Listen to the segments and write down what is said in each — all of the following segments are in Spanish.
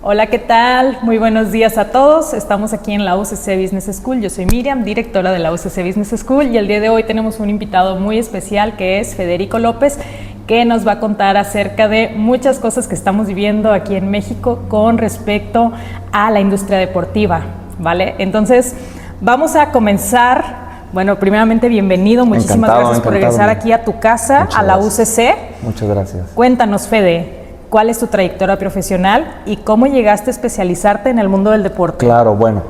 Hola, ¿qué tal? Muy buenos días a todos. Estamos aquí en la UCC Business School. Yo soy Miriam, directora de la UCC Business School, y el día de hoy tenemos un invitado muy especial que es Federico López, que nos va a contar acerca de muchas cosas que estamos viviendo aquí en México con respecto a la industria deportiva, ¿vale? Entonces, vamos a comenzar. Bueno, primeramente, bienvenido. Muchísimas gracias por regresar aquí a tu casa, a la UCC. Muchas gracias. Cuéntanos, Fede, ¿cuál es tu trayectoria profesional y cómo llegaste a especializarte en el mundo del deporte? Claro, bueno,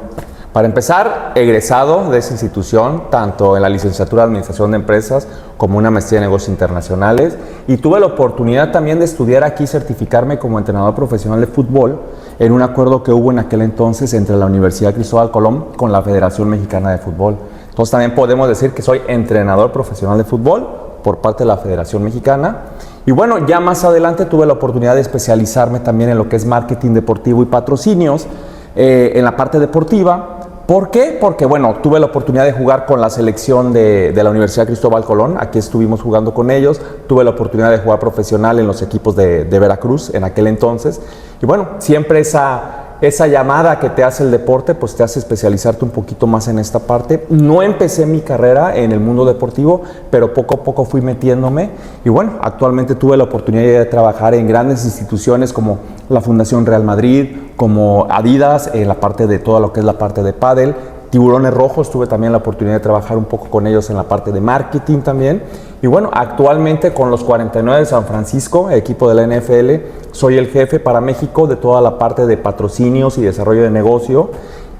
para empezar, egresado de esa institución, tanto en la licenciatura de Administración de Empresas como una maestría en Negocios Internacionales, y tuve la oportunidad también de estudiar aquí, certificarme como entrenador profesional de fútbol en un acuerdo que hubo en aquel entonces entre la Universidad Cristóbal Colón con la Federación Mexicana de Fútbol. Entonces también podemos decir que soy entrenador profesional de fútbol por parte de la Federación Mexicana. Y bueno, ya más adelante tuve la oportunidad de especializarme también en lo que es marketing deportivo y patrocinios, en la parte deportiva. ¿Por qué? Porque bueno, tuve la oportunidad de jugar con la selección de la Universidad Cristóbal Colón. Aquí estuvimos jugando con ellos. Tuve la oportunidad de jugar profesional en los equipos de Veracruz en aquel entonces. Y bueno, siempre esa llamada que te hace el deporte, pues te hace especializarte un poquito más en esta parte. No empecé mi carrera en el mundo deportivo, pero poco a poco fui metiéndome. Y bueno, actualmente tuve la oportunidad de trabajar en grandes instituciones como la Fundación Real Madrid, como Adidas, en la parte de toda lo que es la parte de pádel. Tiburones Rojos, tuve también la oportunidad de trabajar un poco con ellos en la parte de marketing también. Y bueno, actualmente con los 49 de San Francisco, equipo de la NFL, soy el jefe para México de toda la parte de patrocinios y desarrollo de negocio.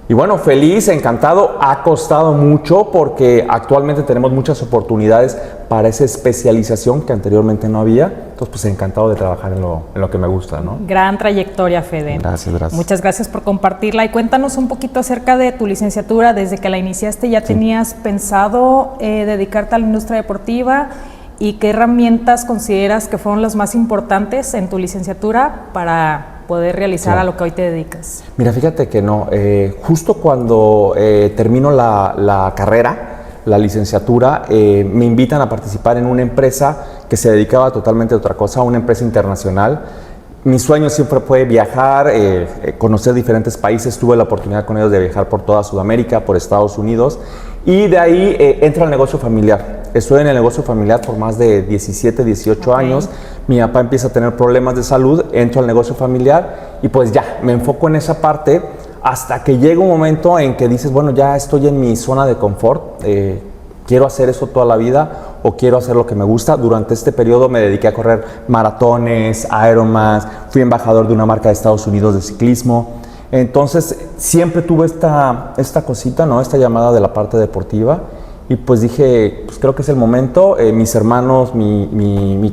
Y bueno, feliz, encantado. Ha costado mucho porque actualmente tenemos muchas oportunidades para esa especialización que anteriormente no había. Entonces, pues encantado de trabajar en lo que me gusta, ¿no? Gran trayectoria, Fede. Gracias, gracias. Muchas gracias por compartirla. Y cuéntanos un poquito acerca de tu licenciatura. Desde que la iniciaste, ¿ya tenías pensado dedicarte a la industria deportiva? ¿Y qué herramientas consideras que fueron las más importantes en tu licenciatura para poder realizar a lo que hoy te dedicas? Mira, fíjate que no. Justo cuando termino la carrera, la licenciatura, me invitan a participar en una empresa que se dedicaba totalmente a otra cosa, una empresa internacional. Mi sueño siempre fue viajar, conocer diferentes países. Tuve la oportunidad con ellos de viajar por toda Sudamérica, por Estados Unidos, y de ahí entro al negocio familiar. Estoy en el negocio familiar por más de 17, 18 años. Mi papá empieza a tener problemas de salud, entro al negocio familiar y pues ya, me enfoco en esa parte hasta que llega un momento en que dices, bueno, ya estoy en mi zona de confort, quiero hacer eso toda la vida o quiero hacer lo que me gusta. Durante este periodo me dediqué a correr maratones, Ironmans, fui embajador de una marca de Estados Unidos de ciclismo. Entonces siempre tuve esta cosita, ¿no? Esta llamada de la parte deportiva. Y pues dije, pues creo que es el momento. Mis hermanos,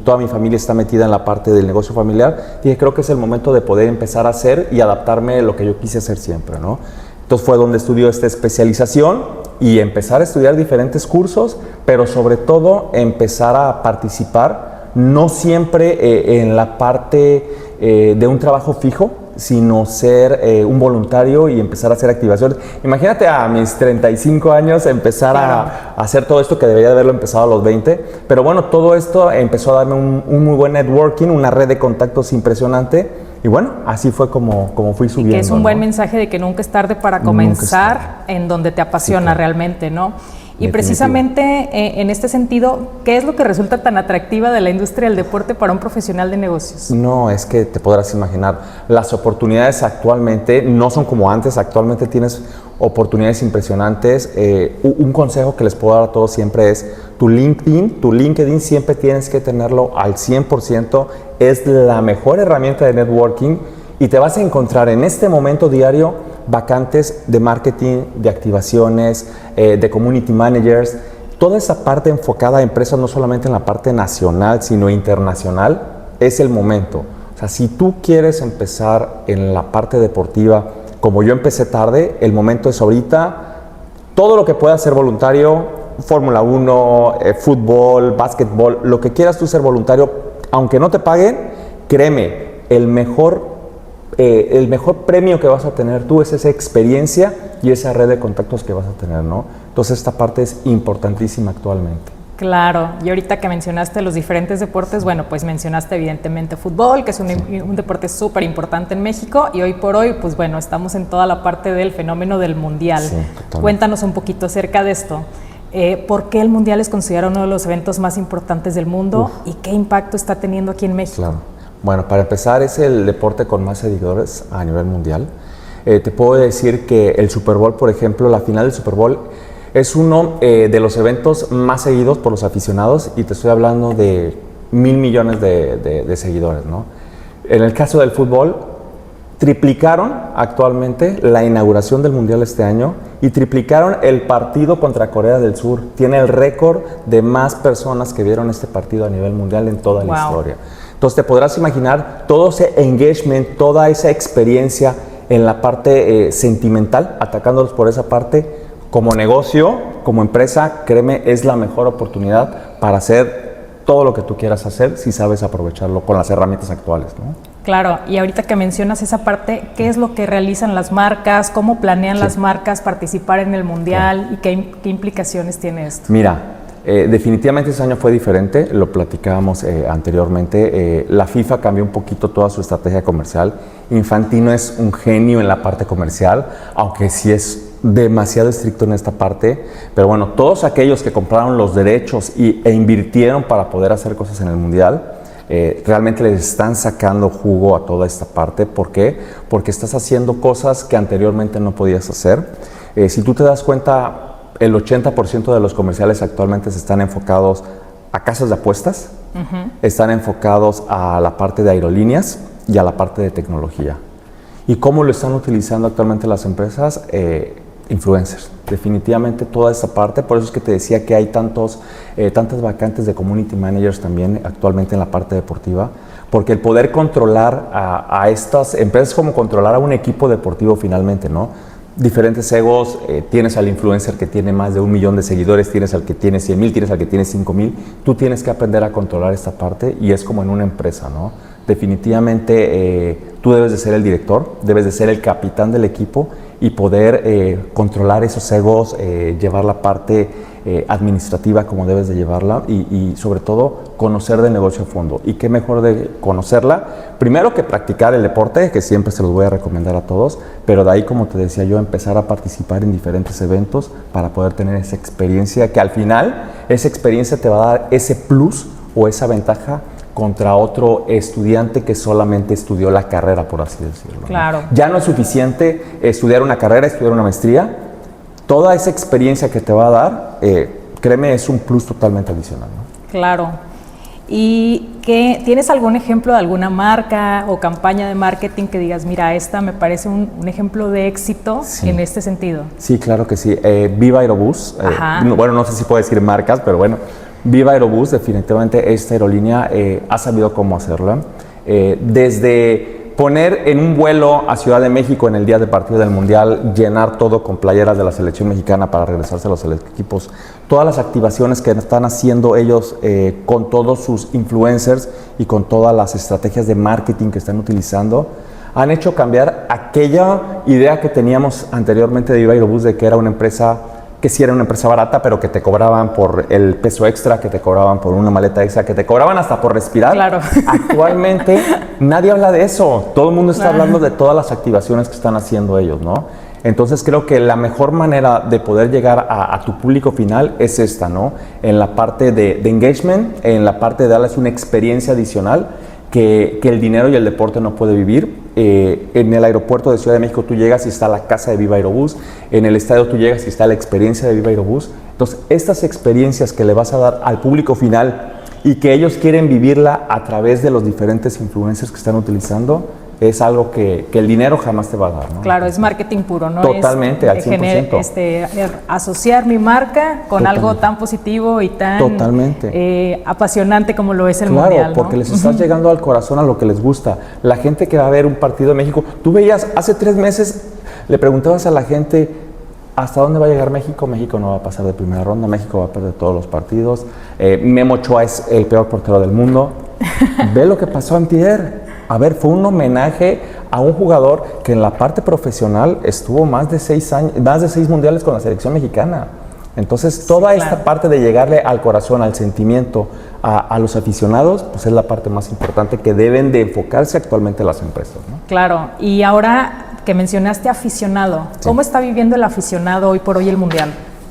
toda mi familia está metida en la parte del negocio familiar. Dije, creo que es el momento de poder empezar a hacer y adaptarme a lo que yo quise hacer siempre, ¿no? Entonces fue donde estudió esta especialización y empezar a estudiar diferentes cursos, pero sobre todo empezar a participar, no siempre en la parte de un trabajo fijo, sino ser un voluntario y empezar a hacer activaciones. Imagínate a mis 35 años empezar a hacer todo esto que debería de haberlo empezado a los 20, pero bueno, todo esto empezó a darme un muy buen networking, una red de contactos impresionante, y bueno, así fue como fui subiendo. Y que es un buen mensaje de que nunca es tarde para comenzar en donde te apasiona realmente, ¿no? Y precisamente en este sentido, ¿qué es lo que resulta tan atractiva de la industria del deporte para un profesional de negocios? No, es que te podrás imaginar, las oportunidades actualmente no son como antes. Actualmente tienes oportunidades impresionantes. Un consejo que les puedo dar a todos siempre es tu LinkedIn siempre tienes que tenerlo al 100%. Es la mejor herramienta de networking y te vas a encontrar en este momento diario vacantes de marketing, de activaciones, de community managers, toda esa parte enfocada a empresas, no solamente en la parte nacional, sino internacional. Es el momento. O sea, si tú quieres empezar en la parte deportiva, como yo empecé tarde, el momento es ahorita. Todo lo que puedas ser voluntario, Fórmula 1, fútbol, básquetbol, lo que quieras tú ser voluntario, aunque no te paguen, créeme, el mejor premio que vas a tener tú es esa experiencia y esa red de contactos que vas a tener, ¿no? Entonces esta parte es importantísima actualmente. Claro, y ahorita que mencionaste los diferentes deportes, bueno, pues mencionaste evidentemente fútbol, que es un deporte súper importante en México, y hoy por hoy, pues bueno, estamos en toda la parte del fenómeno del Mundial. Sí, totalmente. Cuéntanos un poquito acerca de esto. ¿Por qué el Mundial es considerado uno de los eventos más importantes del mundo y qué impacto está teniendo aquí en México? Claro. Bueno, para empezar, es el deporte con más seguidores a nivel mundial. Te puedo decir que el Super Bowl, por ejemplo, la final del Super Bowl es uno de los eventos más seguidos por los aficionados y te estoy hablando de 1,000 millones de seguidores, ¿no? En el caso del fútbol, triplicaron actualmente la inauguración del Mundial este año y triplicaron el partido contra Corea del Sur. Tiene el récord de más personas que vieron este partido a nivel mundial en toda la historia. Entonces te podrás imaginar todo ese engagement, toda esa experiencia en la parte sentimental, atacándolos por esa parte. Como negocio, como empresa, créeme, es la mejor oportunidad para hacer todo lo que tú quieras hacer si sabes aprovecharlo con las herramientas actuales, ¿no? Claro, y ahorita que mencionas esa parte, ¿qué es lo que realizan las marcas? ¿Cómo planean las marcas participar en el Mundial? ¿Y qué implicaciones tiene esto? Mira, definitivamente ese año fue diferente, lo platicábamos anteriormente. La FIFA cambió un poquito toda su estrategia comercial. Infantino es un genio en la parte comercial, aunque sí es demasiado estricto en esta parte, pero bueno, todos aquellos que compraron los derechos e invirtieron para poder hacer cosas en el Mundial, realmente les están sacando jugo a toda esta parte. ¿Por qué? Porque estás haciendo cosas que anteriormente no podías hacer. Si tú te das cuenta, el 80% de los comerciales actualmente se están enfocados a casas de apuestas, están enfocados a la parte de aerolíneas y a la parte de tecnología. ¿Y cómo lo están utilizando actualmente las empresas? Influencers, definitivamente toda esta parte. Por eso es que te decía que hay tantas vacantes de community managers también actualmente en la parte deportiva, porque el poder controlar a estas empresas es como controlar a un equipo deportivo finalmente, ¿no? Diferentes egos, tienes al influencer que tiene más de 1 millón de seguidores, tienes al que tiene 100,000, tienes al que tiene 5,000, tú tienes que aprender a controlar esta parte y es como en una empresa, ¿no? Definitivamente tú debes de ser el director, debes de ser el capitán del equipo y poder controlar esos egos, llevar la parte administrativa como debes de llevarla y sobre todo conocer de negocio a fondo. Y qué mejor de conocerla, primero que practicar el deporte, que siempre se los voy a recomendar a todos, pero de ahí, como te decía yo, empezar a participar en diferentes eventos para poder tener esa experiencia, que al final esa experiencia te va a dar ese plus o esa ventaja contra otro estudiante que solamente estudió la carrera, por así decirlo, ¿no? Claro. Ya no es suficiente estudiar una carrera, estudiar una maestría. Toda esa experiencia que te va a dar, créeme, es un plus totalmente adicional, ¿no? Claro. ¿Y tienes algún ejemplo de alguna marca o campaña de marketing que digas, mira, esta me parece un ejemplo de éxito en este sentido? Sí, claro que sí. Viva Aerobús. Bueno, no sé si puedo decir marcas, pero bueno. Viva Aerobús, definitivamente esta aerolínea ha sabido cómo hacerla. Desde poner en un vuelo a Ciudad de México en el día de partido del Mundial, llenar todo con playeras de la selección mexicana para regresarse a los equipos, todas las activaciones que están haciendo ellos con todos sus influencers y con todas las estrategias de marketing que están utilizando, han hecho cambiar aquella idea que teníamos anteriormente de Viva Aerobús de que era una empresa que sí era una empresa barata, pero que te cobraban por el peso extra, que te cobraban por una maleta extra, que te cobraban hasta por respirar. Claro. Actualmente nadie habla de eso. Todo el mundo está hablando de todas las activaciones que están haciendo ellos, ¿no? Entonces creo que la mejor manera de poder llegar a tu público final es esta, ¿no? En la parte de engagement, en la parte de darles una experiencia adicional que el dinero y el deporte no puede vivir. En el aeropuerto de Ciudad de México tú llegas y está la casa de Viva Aerobús, en el estadio tú llegas y está la experiencia de Viva Aerobús. Entonces estas experiencias que le vas a dar al público final y que ellos quieren vivirla a través de los diferentes influencers que están utilizando, es algo que el dinero jamás te va a dar, ¿no? Claro, es marketing puro, ¿no? Totalmente, al 100%. Asociar mi marca con algo tan positivo y tan apasionante como lo es el Mundial, ¿no? Porque les estás llegando al corazón a lo que les gusta. La gente que va a ver un partido de México, tú veías, hace 3 meses, le preguntabas a la gente, ¿hasta dónde va a llegar México? México no va a pasar de primera ronda, México va a perder todos los partidos. Memo Ochoa es el peor portero del mundo. Ve lo que pasó antier. A ver, fue un homenaje a un jugador que en la parte profesional estuvo más de 6 mundiales con la selección mexicana. Entonces, toda esta parte de llegarle al corazón, al sentimiento, a los aficionados, pues es la parte más importante que deben de enfocarse actualmente las empresas, ¿no? Claro, y ahora que mencionaste aficionado, ¿cómo está viviendo el aficionado hoy por hoy el Mundial?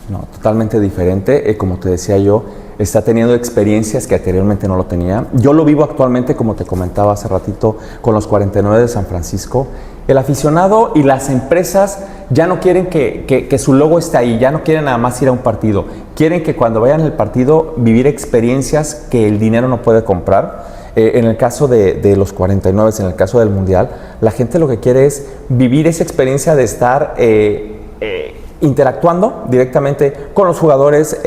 No, totalmente diferente. Como te decía yo, está teniendo experiencias que anteriormente no lo tenía. Yo lo vivo actualmente, como te comentaba hace ratito, con los 49 de San Francisco. El aficionado y las empresas ya no quieren que su logo esté ahí, ya no quieren nada más ir a un partido. Quieren que cuando vayan al partido vivir experiencias que el dinero no puede comprar. En el caso de los 49, en el caso del Mundial, la gente lo que quiere es vivir esa experiencia de estar interactuando directamente con los jugadores,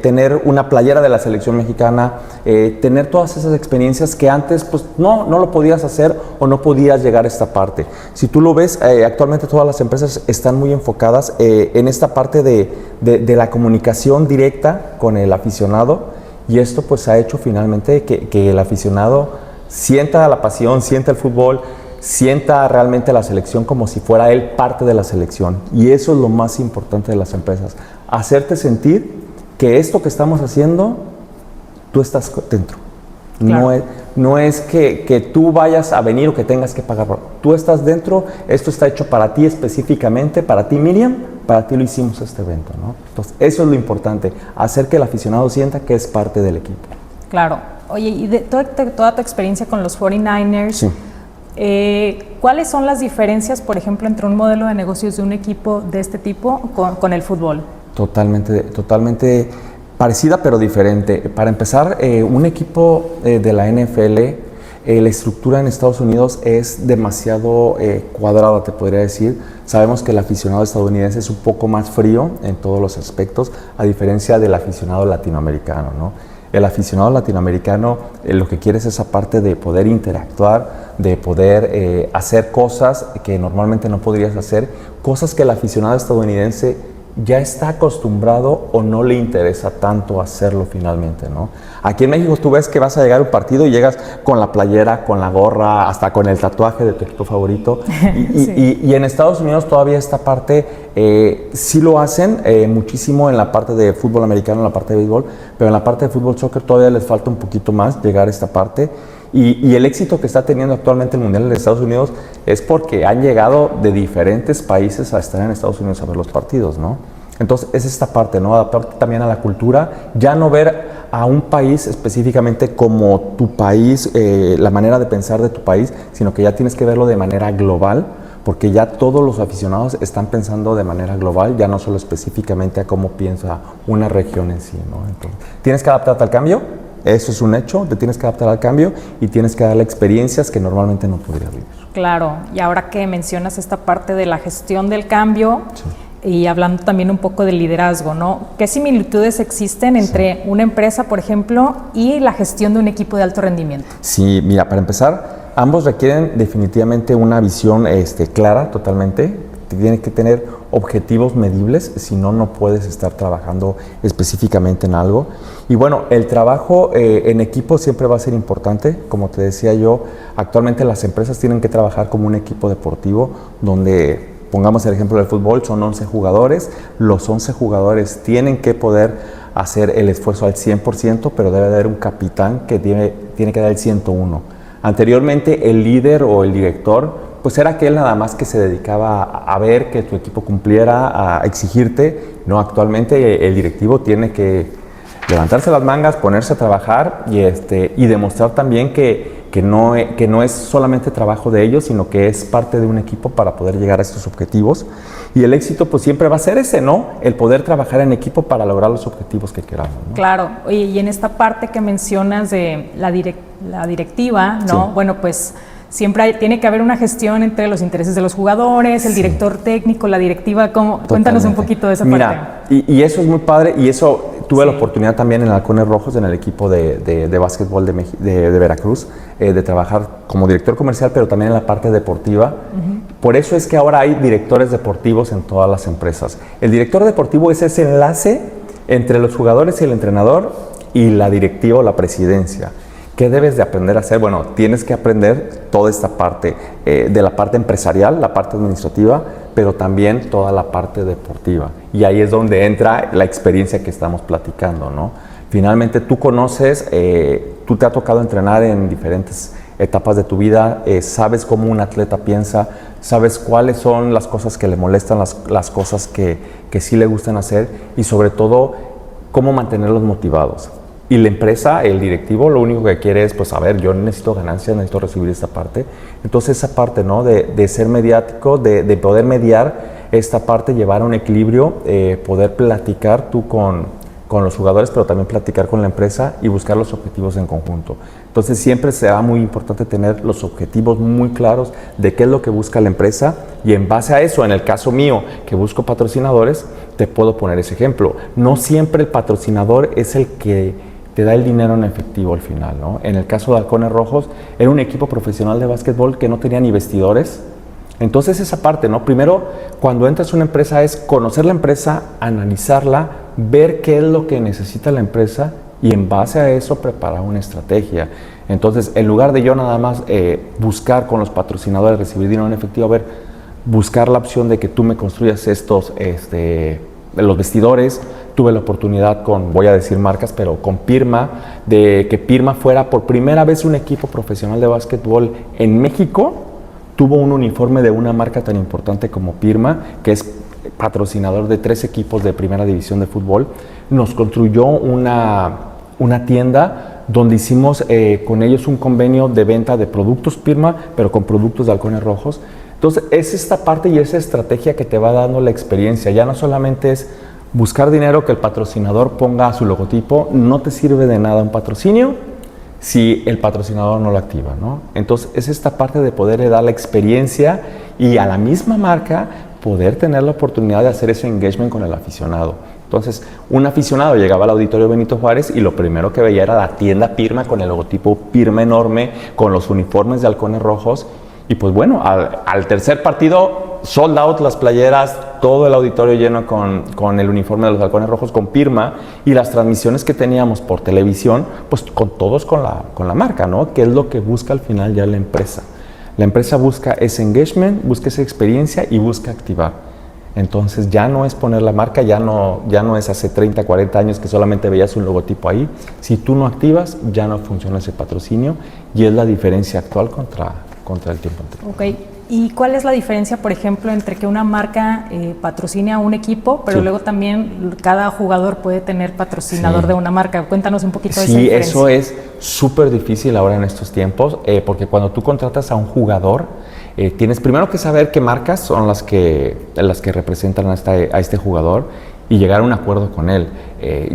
tener una playera de la selección mexicana, tener todas esas experiencias que antes pues no lo podías hacer o no podías llegar a esta parte. Si tú lo ves, actualmente todas las empresas están muy enfocadas en esta parte de la comunicación directa con el aficionado, y esto pues ha hecho finalmente que el aficionado sienta la pasión, sienta el fútbol, sienta realmente la selección como si fuera él parte de la selección. Y eso es lo más importante de las empresas, hacerte sentir que esto que estamos haciendo, tú estás dentro. Claro. No es que tú vayas a venir o que tengas que pagar. Tú estás dentro, esto está hecho para ti específicamente, para ti, Miriam, para ti lo hicimos este evento, ¿no? Entonces, eso es lo importante, hacer que el aficionado sienta que es parte del equipo. Claro. Oye, y de toda tu experiencia con los 49ers, sí. ¿Cuáles son las diferencias, por ejemplo, entre un modelo de negocios de un equipo de este tipo con el fútbol? Totalmente parecida pero diferente. Para empezar, un equipo de la NFL, la estructura en Estados Unidos es demasiado cuadrada, te podría decir. Sabemos que el aficionado estadounidense es un poco más frío en todos los aspectos, a diferencia del aficionado latinoamericano, ¿no? El aficionado latinoamericano lo que quiere es esa parte de poder interactuar, de poder hacer cosas que normalmente no podrías hacer, cosas que el aficionado estadounidense ya está acostumbrado o no le interesa tanto hacerlo finalmente, ¿no? Aquí en México tú ves que vas a llegar a un partido y llegas con la playera, con la gorra, hasta con el tatuaje de tu equipo favorito. Sí. y en Estados Unidos todavía esta parte sí lo hacen muchísimo en la parte de fútbol americano, en la parte de béisbol, pero en la parte de fútbol soccer todavía les falta un poquito más llegar a esta parte. Y el éxito que está teniendo actualmente el Mundial de Estados Unidos es porque han llegado de diferentes países a estar en Estados Unidos a ver los partidos, ¿no? Entonces es esta parte, ¿no? Adaptarte también a la cultura, ya no ver a un país específicamente como tu país, la manera de pensar de tu país, sino que ya tienes que verlo de manera global, porque ya todos los aficionados están pensando de manera global, ya no solo específicamente a cómo piensa una región en sí, ¿no? Entonces, tienes que adaptarte al cambio. Eso es un hecho, te tienes que adaptar al cambio y tienes que darle experiencias que normalmente no podrías vivir. Claro, y ahora que mencionas esta parte de la gestión del cambio, sí, y hablando también un poco del liderazgo, ¿no? ¿Qué similitudes existen entre una empresa, por ejemplo, y la gestión de un equipo de alto rendimiento? Sí, mira, para empezar, ambos requieren definitivamente una visión clara totalmente. Tienes que tener objetivos medibles, si no, no puedes estar trabajando específicamente en algo. Y bueno, el trabajo en equipo siempre va a ser importante. Como te decía yo, actualmente las empresas tienen que trabajar como un equipo deportivo, donde, pongamos el ejemplo del fútbol, son 11 jugadores. Los 11 jugadores tienen que poder hacer el esfuerzo al 100%, pero debe haber un capitán que tiene que dar el 101. Anteriormente, el líder o el director pues era aquel nada más que se dedicaba a ver que tu equipo cumpliera, a exigirte. No, actualmente el directivo tiene que levantarse las mangas, ponerse a trabajar y demostrar también que no es solamente trabajo de ellos, sino que es parte de un equipo para poder llegar a estos objetivos. Y el éxito pues siempre va a ser ese, ¿no? El poder trabajar en equipo para lograr los objetivos que queramos, ¿no? Claro. Oye, y en esta parte que mencionas de la directiva, ¿no? Sí. Bueno, pues siempre tiene que haber una gestión entre los intereses de los jugadores, el sí, director técnico, la directiva. Cuéntanos un poquito de esa parte. Mira, y eso es muy padre, y eso tuve sí, la oportunidad también en Halcones Rojos, en el equipo de básquetbol de Veracruz, de trabajar como director comercial, pero también en la parte deportiva. Por eso es que ahora hay directores deportivos en todas las empresas. El director deportivo es ese enlace entre los jugadores y el entrenador y la directiva o la presidencia. ¿Qué debes de aprender a hacer? Bueno, tienes que aprender toda esta parte de la parte empresarial, la parte administrativa, pero también toda la parte deportiva. Y ahí es donde entra la experiencia que estamos platicando, ¿no? Finalmente tú conoces, tú te ha tocado entrenar en diferentes etapas de tu vida, sabes cómo un atleta piensa, sabes cuáles son las cosas que le molestan, las cosas que sí le gustan hacer y sobre todo cómo mantenerlos motivados. Y la empresa, el directivo, lo único que quiere es, pues, a ver, yo necesito ganancias, necesito recibir esta parte. Entonces, esa parte, ¿no? De ser mediático, de poder mediar esta parte, llevar a un equilibrio, poder platicar tú con los jugadores, pero también platicar con la empresa y buscar los objetivos en conjunto. Entonces, siempre será muy importante tener los objetivos muy claros de qué es lo que busca la empresa y en base a eso, en el caso mío, que busco patrocinadores, te puedo poner ese ejemplo. No siempre el patrocinador es el que te da el dinero en efectivo al final, ¿no? En el caso de Halcones Rojos, era un equipo profesional de básquetbol que no tenía ni vestidores. Entonces esa parte, ¿no? Primero, cuando entras a una empresa es conocer la empresa, analizarla, ver qué es lo que necesita la empresa y en base a eso preparar una estrategia. Entonces, en lugar de yo nada más buscar con los patrocinadores recibir dinero en efectivo, a ver, buscar la opción de que tú me construyas estos, los vestidores. Tuve la oportunidad con, voy a decir marcas, pero con Pirma, de que Pirma fuera por primera vez un equipo profesional de básquetbol en México. Tuvo un uniforme de una marca tan importante como Pirma, que es patrocinador de 3 equipos de primera división de fútbol. Nos construyó una tienda donde hicimos con ellos un convenio de venta de productos Pirma, pero con productos de Halcones Rojos. Entonces, es esta parte y esa estrategia que te va dando la experiencia. Ya no solamente es buscar dinero, que el patrocinador ponga su logotipo, no te sirve de nada un patrocinio si el patrocinador no lo activa, ¿no? Entonces, es esta parte de poder dar la experiencia y a la misma marca poder tener la oportunidad de hacer ese engagement con el aficionado. Entonces, un aficionado llegaba al Auditorio Benito Juárez y lo primero que veía era la tienda Pirma con el logotipo Pirma enorme, con los uniformes de Halcones Rojos. Y pues bueno, al tercer partido, sold out las playeras, todo el auditorio lleno con el uniforme de los Halcones Rojos, con Pirma, y las transmisiones que teníamos por televisión, pues todos con la marca, ¿no? Que es lo que busca al final ya la empresa. La empresa busca ese engagement, busca esa experiencia y busca activar. Entonces ya no es poner la marca, ya no es hace 30, 40 años que solamente veías un logotipo ahí. Si tú no activas, ya no funciona ese patrocinio y es la diferencia actual contra el tiempo anterior. Ok, ¿y cuál es la diferencia, por ejemplo, entre que una marca patrocine a un equipo, pero luego también cada jugador puede tener patrocinador de una marca? Cuéntanos un poquito de esa diferencia. Sí, eso es súper difícil ahora en estos tiempos, porque cuando tú contratas a un jugador, tienes primero que saber qué marcas son las que representan a este jugador y llegar a un acuerdo con él.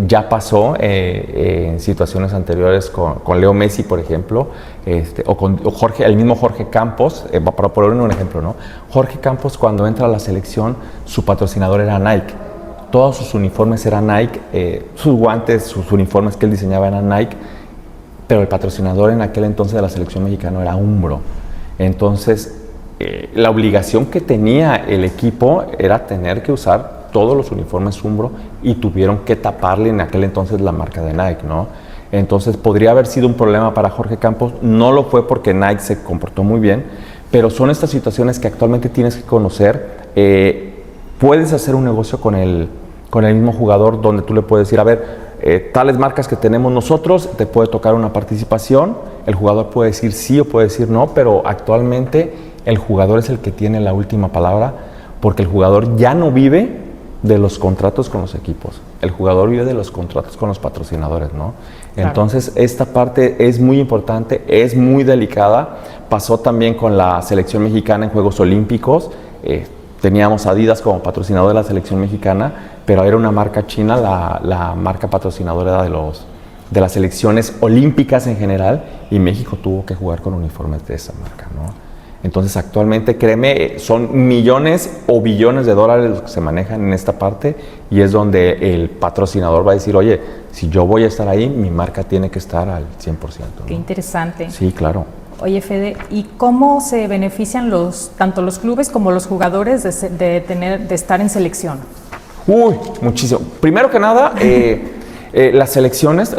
Ya pasó en situaciones anteriores con Leo Messi, por ejemplo, o con Jorge, el mismo Jorge Campos, para poner un ejemplo, ¿no? Jorge Campos, cuando entra a la selección, su patrocinador era Nike. Todos sus uniformes eran Nike, sus guantes, sus uniformes que él diseñaba eran Nike, pero el patrocinador en aquel entonces de la selección mexicana era Umbro. Entonces, la obligación que tenía el equipo era tener que usar todos los uniformes Umbro y tuvieron que taparle en aquel entonces la marca de Nike, ¿no? Entonces podría haber sido un problema para Jorge Campos, no lo fue porque Nike se comportó muy bien, pero son estas situaciones que actualmente tienes que conocer. Puedes hacer un negocio con el mismo jugador donde tú le puedes decir, a ver, tales marcas que tenemos nosotros, te puede tocar una participación, el jugador puede decir sí o puede decir no, pero actualmente el jugador es el que tiene la última palabra, porque el jugador ya no vive de los contratos con los equipos. El jugador vive de los contratos con los patrocinadores, ¿no? Claro. Entonces, esta parte es muy importante, es muy delicada. Pasó también con la selección mexicana en Juegos Olímpicos. Teníamos Adidas como patrocinador de la selección mexicana, pero era una marca china, la marca patrocinadora de las selecciones olímpicas en general, y México tuvo que jugar con uniformes de esa marca, ¿no? Entonces, actualmente, créeme, son millones o billones de dólares los que se manejan en esta parte y es donde el patrocinador va a decir, oye, si yo voy a estar ahí, mi marca tiene que estar al 100%, ¿no? Qué interesante. Sí, claro. Oye, Fede, ¿y cómo se benefician tanto los clubes como los jugadores de estar en selección? Uy, muchísimo. Primero que nada, las selecciones,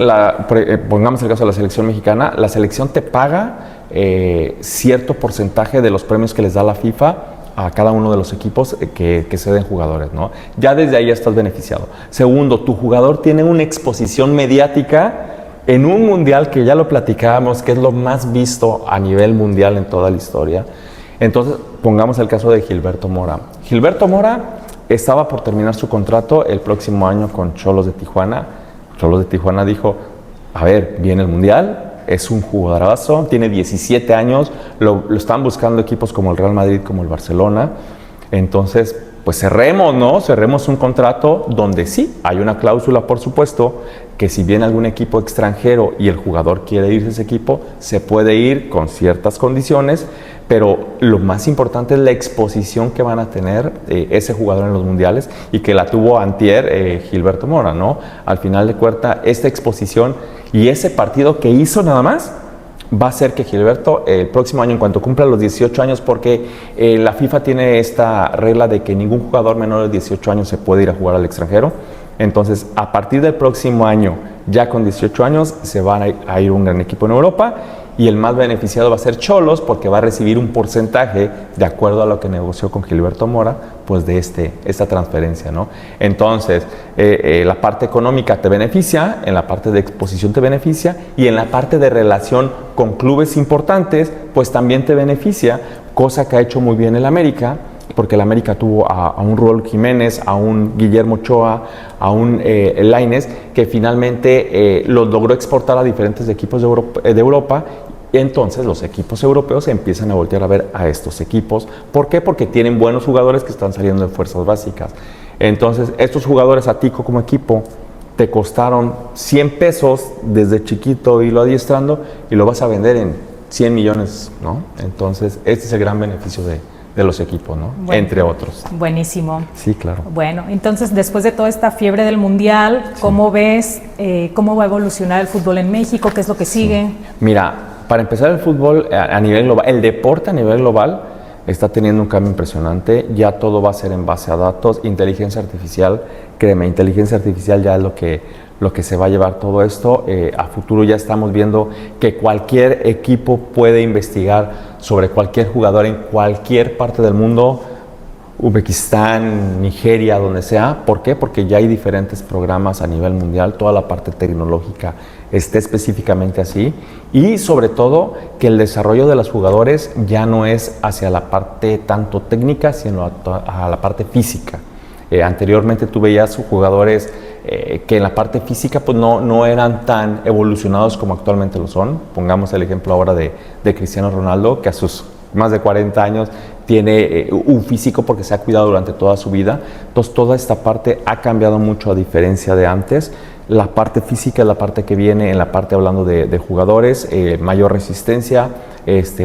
pongamos el caso de la selección mexicana, la selección te paga cierto porcentaje de los premios que les da la FIFA a cada uno de los equipos que ceden jugadores, ¿no? Ya desde ahí estás beneficiado. Segundo, tu jugador tiene una exposición mediática en un mundial que ya lo platicábamos, que es lo más visto a nivel mundial en toda la historia. Entonces, pongamos el caso de Gilberto Mora. Gilberto Mora estaba por terminar su contrato el próximo año con Xolos de Tijuana. Xolos de Tijuana dijo, a ver, viene el mundial, es un jugadorazo, tiene 17 años, lo están buscando equipos como el Real Madrid, como el Barcelona. Entonces, pues cerremos, ¿no? Cerremos un contrato donde sí, hay una cláusula, por supuesto, que si viene algún equipo extranjero y el jugador quiere irse a ese equipo, se puede ir con ciertas condiciones, pero lo más importante es la exposición que van a tener ese jugador en los mundiales y que la tuvo antier Gilberto Mora, ¿no? Al final de cuentas, esta exposición y ese partido que hizo nada más va a hacer que Gilberto el próximo año, en cuanto cumpla los 18 años, porque la FIFA tiene esta regla de que ningún jugador menor de 18 años se puede ir a jugar al extranjero. Entonces, a partir del próximo año, ya con 18 años, se van a ir un gran equipo en Europa y el más beneficiado va a ser Xolos porque va a recibir un porcentaje de acuerdo a lo que negoció con Gilberto Mora, pues de esta transferencia, ¿no? Entonces, la parte económica te beneficia, en la parte de exposición te beneficia y en la parte de relación con clubes importantes, pues también te beneficia, cosa que ha hecho muy bien el América, porque el América tuvo a un Raúl Jiménez, a un Guillermo Ochoa, a un Lainez, que finalmente los logró exportar a diferentes equipos de Europa. Y entonces los equipos europeos empiezan a voltear a ver a estos equipos. ¿Por qué? Porque tienen buenos jugadores que están saliendo de fuerzas básicas. Entonces, estos jugadores a ti como equipo te costaron 100 pesos desde chiquito y lo adiestrando y lo vas a vender en 100 millones, ¿no? Entonces, este es el gran beneficio de los equipos, ¿no? Bueno, entre otros. Buenísimo. Sí, claro. Bueno, entonces después de toda esta fiebre del Mundial, ¿cómo ves cómo va a evolucionar el fútbol en México? ¿Qué es lo que sigue? Sí. Mira, para empezar el fútbol a nivel global, el deporte a nivel global está teniendo un cambio impresionante. Ya todo va a ser en base a datos, inteligencia artificial. Créeme, inteligencia artificial ya es lo que se va a llevar todo esto. A futuro ya estamos viendo que cualquier equipo puede investigar sobre cualquier jugador en cualquier parte del mundo, Uzbekistán, Nigeria, donde sea. ¿Por qué? Porque ya hay diferentes programas a nivel mundial, toda la parte tecnológica está específicamente así y sobre todo que el desarrollo de los jugadores ya no es hacia la parte tanto técnica, sino a la parte física. Anteriormente tú veías jugadores que en la parte física pues no eran tan evolucionados como actualmente lo son. Pongamos el ejemplo ahora de Cristiano Ronaldo, que a sus más de 40 años tiene un físico porque se ha cuidado durante toda su vida. Entonces toda esta parte ha cambiado mucho a diferencia de antes. La parte física es la parte que viene en la parte hablando de jugadores, mayor resistencia,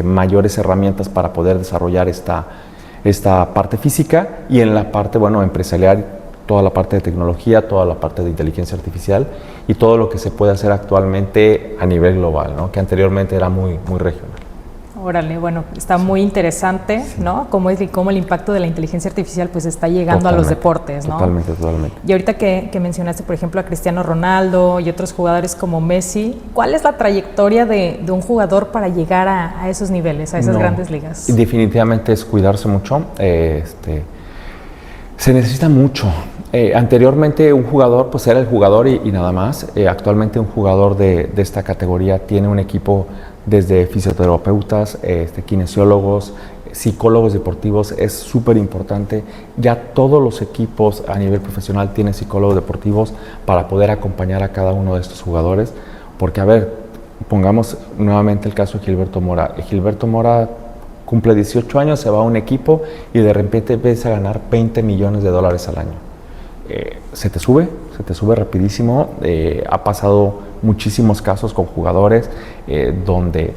mayores herramientas para poder desarrollar esta parte física y en la parte, bueno, empresarial, toda la parte de tecnología, toda la parte de inteligencia artificial y todo lo que se puede hacer actualmente a nivel global, ¿no? Que anteriormente era muy regional. Órale, bueno, está muy interesante, sí, ¿no? Cómo el impacto de la inteligencia artificial pues está llegando a los deportes, ¿no? Totalmente. Y ahorita que mencionaste, por ejemplo, a Cristiano Ronaldo y otros jugadores como Messi, ¿cuál es la trayectoria de un jugador para llegar a esos niveles, a esas grandes ligas? Definitivamente es cuidarse mucho, se necesita mucho. Anteriormente un jugador pues era el jugador y nada más. Actualmente un jugador de esta categoría tiene un equipo desde fisioterapeutas, kinesiólogos, psicólogos deportivos. Es súper importante. Ya todos los equipos a nivel profesional tienen psicólogos deportivos para poder acompañar a cada uno de estos jugadores. Porque, a ver, pongamos nuevamente el caso de Gilberto Mora. Gilberto Mora cumple 18 años, se va a un equipo y de repente empieza a ganar $20 millones al año. Se te sube rapidísimo. Ha pasado muchísimos casos con jugadores donde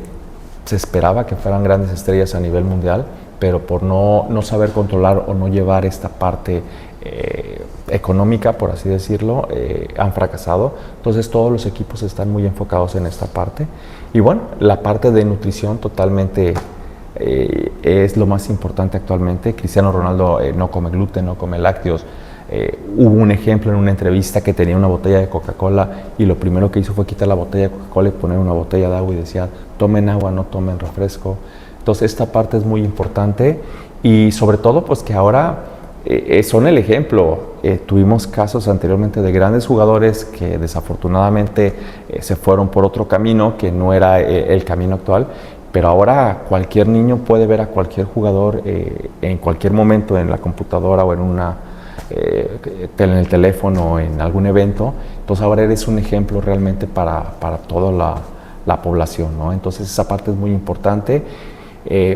se esperaba que fueran grandes estrellas a nivel mundial, pero por no saber controlar o no llevar esta parte económica, por así decirlo, han fracasado. Entonces todos los equipos están muy enfocados en esta parte. Y bueno, la parte de nutrición totalmente es lo más importante actualmente. Cristiano Ronaldo no come gluten, no come lácteos. Hubo un ejemplo en una entrevista que tenía una botella de Coca-Cola y lo primero que hizo fue quitar la botella de Coca-Cola y poner una botella de agua y decía, tomen agua, no tomen refresco. Entonces esta parte es muy importante Y sobre todo, pues que ahora son el ejemplo. Tuvimos casos anteriormente de grandes jugadores que desafortunadamente se fueron por otro camino que no era el camino actual, pero ahora cualquier niño puede ver a cualquier jugador en cualquier momento en la computadora o en el teléfono o en algún evento. Entonces ahora eres un ejemplo realmente para toda la población, ¿no? Entonces esa parte es muy importante.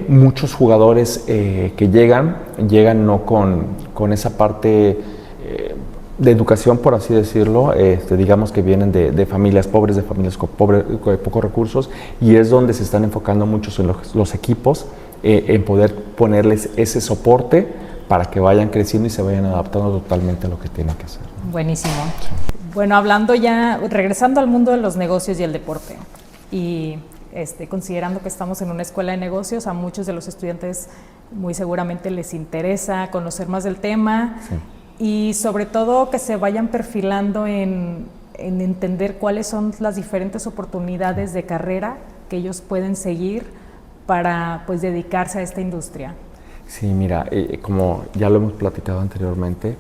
Muchos jugadores que llegan no con esa parte de educación, por así decirlo, digamos que vienen de familias pobres, de familias con pocos recursos, y es donde se están enfocando muchos en los equipos en poder ponerles ese soporte para que vayan creciendo y se vayan adaptando totalmente a lo que tienen que hacer. Buenísimo. Sí. Bueno, hablando ya, regresando al mundo de los negocios y el deporte, y considerando que estamos en una escuela de negocios, a muchos de los estudiantes muy seguramente les interesa conocer más del tema, sí. Y sobre todo que se vayan perfilando en entender cuáles son las diferentes oportunidades de carrera que ellos pueden seguir para pues dedicarse a esta industria. Sí, mira, como ya lo hemos platicado anteriormente,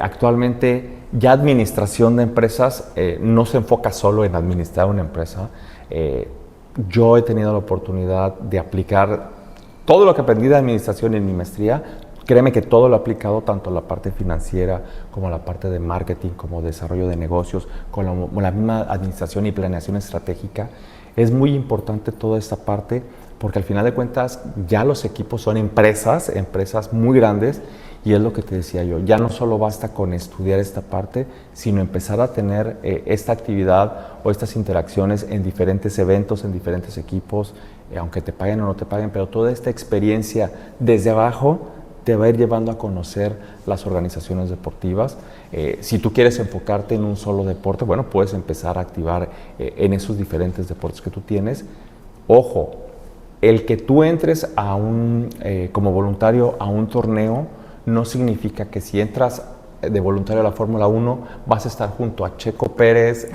actualmente ya administración de empresas no se enfoca solo en administrar una empresa. Yo he tenido la oportunidad de aplicar todo lo que aprendí de administración en mi maestría. Créeme que todo lo he aplicado, tanto la parte financiera como la parte de marketing, como desarrollo de negocios, con la misma administración y planeación estratégica. Es muy importante toda esta parte porque al final de cuentas ya los equipos son empresas muy grandes, y es lo que te decía yo, ya no solo basta con estudiar esta parte, sino empezar a tener esta actividad o estas interacciones en diferentes eventos, en diferentes equipos, aunque te paguen o no te paguen, pero toda esta experiencia desde abajo te va a ir llevando a conocer las organizaciones deportivas. Si tú quieres enfocarte en un solo deporte, bueno, puedes empezar a activar en esos diferentes deportes que tú tienes. Ojo, el que tú entres como voluntario a un torneo no significa que si entras de voluntario a la Fórmula 1 vas a estar junto a Checo Pérez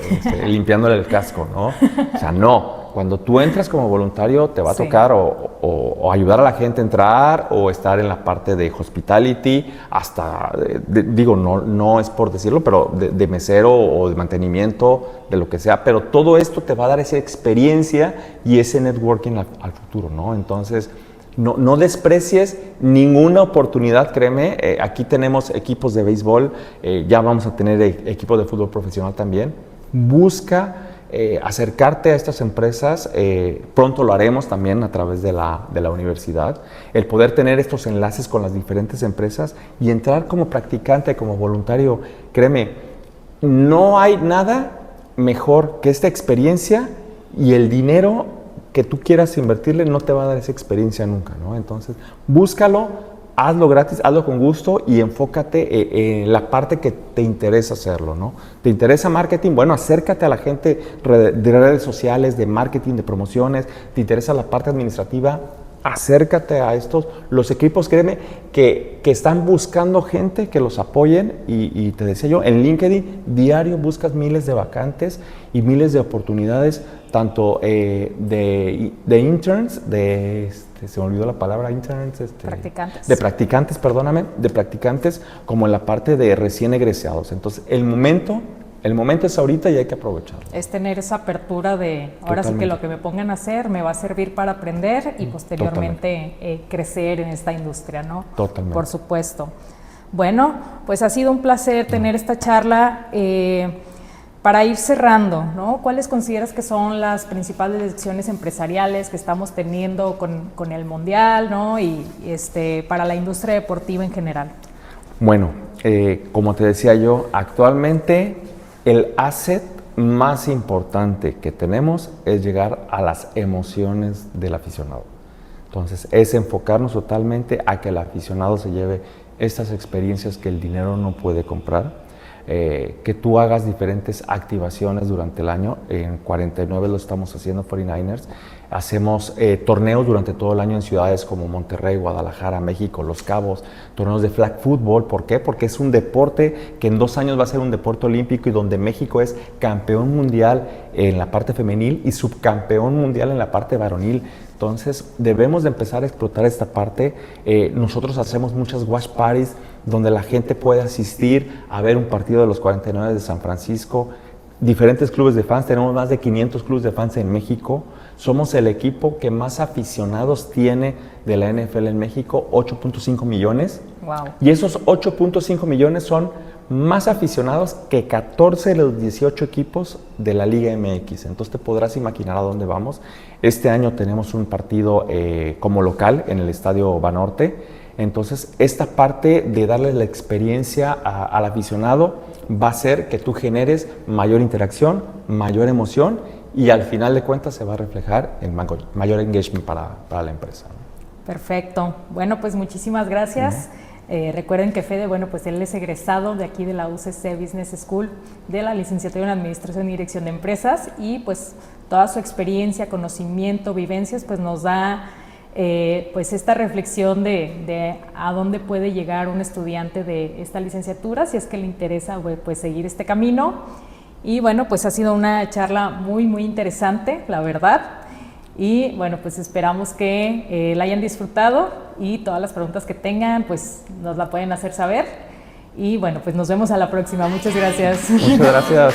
limpiándole el casco, ¿no? O sea, no. Cuando tú entras como voluntario te va a tocar o ayudar a la gente a entrar o estar en la parte de hospitality, hasta, no es por decirlo, pero de mesero o de mantenimiento, de lo que sea, pero todo esto te va a dar esa experiencia y ese networking al futuro, ¿no? Entonces, no desprecies ninguna oportunidad, créeme. Aquí tenemos equipos de béisbol, ya vamos a tener equipos de fútbol profesional también. Busca acercarte a estas empresas, pronto lo haremos también a través de la universidad, el poder tener estos enlaces con las diferentes empresas y entrar como practicante, como voluntario. Créeme, no hay nada mejor que esta experiencia, y el dinero que tú quieras invertirle no te va a dar esa experiencia nunca, ¿no? Entonces, búscalo, hazlo gratis, hazlo con gusto y enfócate en la parte que te interesa hacerlo, ¿no? ¿Te interesa marketing? Bueno, acércate a la gente de redes sociales, de marketing, de promociones. ¿Te interesa la parte administrativa? Acércate a estos. Los equipos, créeme, que están buscando gente que los apoyen, y te decía yo, en LinkedIn diario buscas miles de vacantes y miles de oportunidades, tanto de interns, se me olvidó la palabra, interns, practicantes. De practicantes, como en la parte de recién egresados. Entonces, el momento es ahorita y hay que aprovecharlo. Es tener esa apertura de, ahora sí que lo que me pongan a hacer me va a servir para aprender y posteriormente crecer en esta industria, ¿no? Totalmente. Por supuesto. Bueno, pues ha sido un placer tener esta charla. Para ir cerrando, ¿no? ¿Cuáles consideras que son las principales lecciones empresariales que estamos teniendo con el Mundial, ¿no? Y para la industria deportiva en general? Bueno, como te decía yo, actualmente el asset más importante que tenemos es llegar a las emociones del aficionado. Entonces, es enfocarnos totalmente a que el aficionado se lleve estas experiencias que el dinero no puede comprar. Que tú hagas diferentes activaciones durante el año. En 49 lo estamos haciendo, 49ers. Hacemos torneos durante todo el año en ciudades como Monterrey, Guadalajara, México, Los Cabos, torneos de flag football. ¿Por qué? Porque es un deporte que en 2 años va a ser un deporte olímpico, y donde México es campeón mundial en la parte femenil y subcampeón mundial en la parte varonil. Entonces debemos de empezar a explotar esta parte. Nosotros hacemos muchas watch parties donde la gente puede asistir a ver un partido de los 49 de San Francisco. Diferentes clubes de fans, tenemos más de 500 clubes de fans en México. Somos el equipo que más aficionados tiene de la NFL en México, 8.5 millones. Wow. Y esos 8.5 millones son más aficionados que 14 de los 18 equipos de la Liga MX. Entonces te podrás imaginar a dónde vamos. Este año tenemos un partido como local en el Estadio Banorte. Entonces esta parte de darle la experiencia al aficionado va a hacer que tú generes mayor interacción, mayor emoción y al final de cuentas se va a reflejar en mayor engagement para la empresa. Perfecto. Bueno, pues muchísimas gracias. Recuerden que Fede, bueno, pues él es egresado de aquí de la UCC Business School de la licenciatura en Administración y Dirección de Empresas y pues toda su experiencia, conocimiento, vivencias, pues nos da pues esta reflexión de a dónde puede llegar un estudiante de esta licenciatura si es que le interesa pues seguir este camino. Y bueno, pues ha sido una charla muy interesante, la verdad. Y bueno, pues esperamos que la hayan disfrutado y todas las preguntas que tengan, pues nos la pueden hacer saber. Y bueno, pues nos vemos a la próxima. Muchas gracias. Muchas gracias.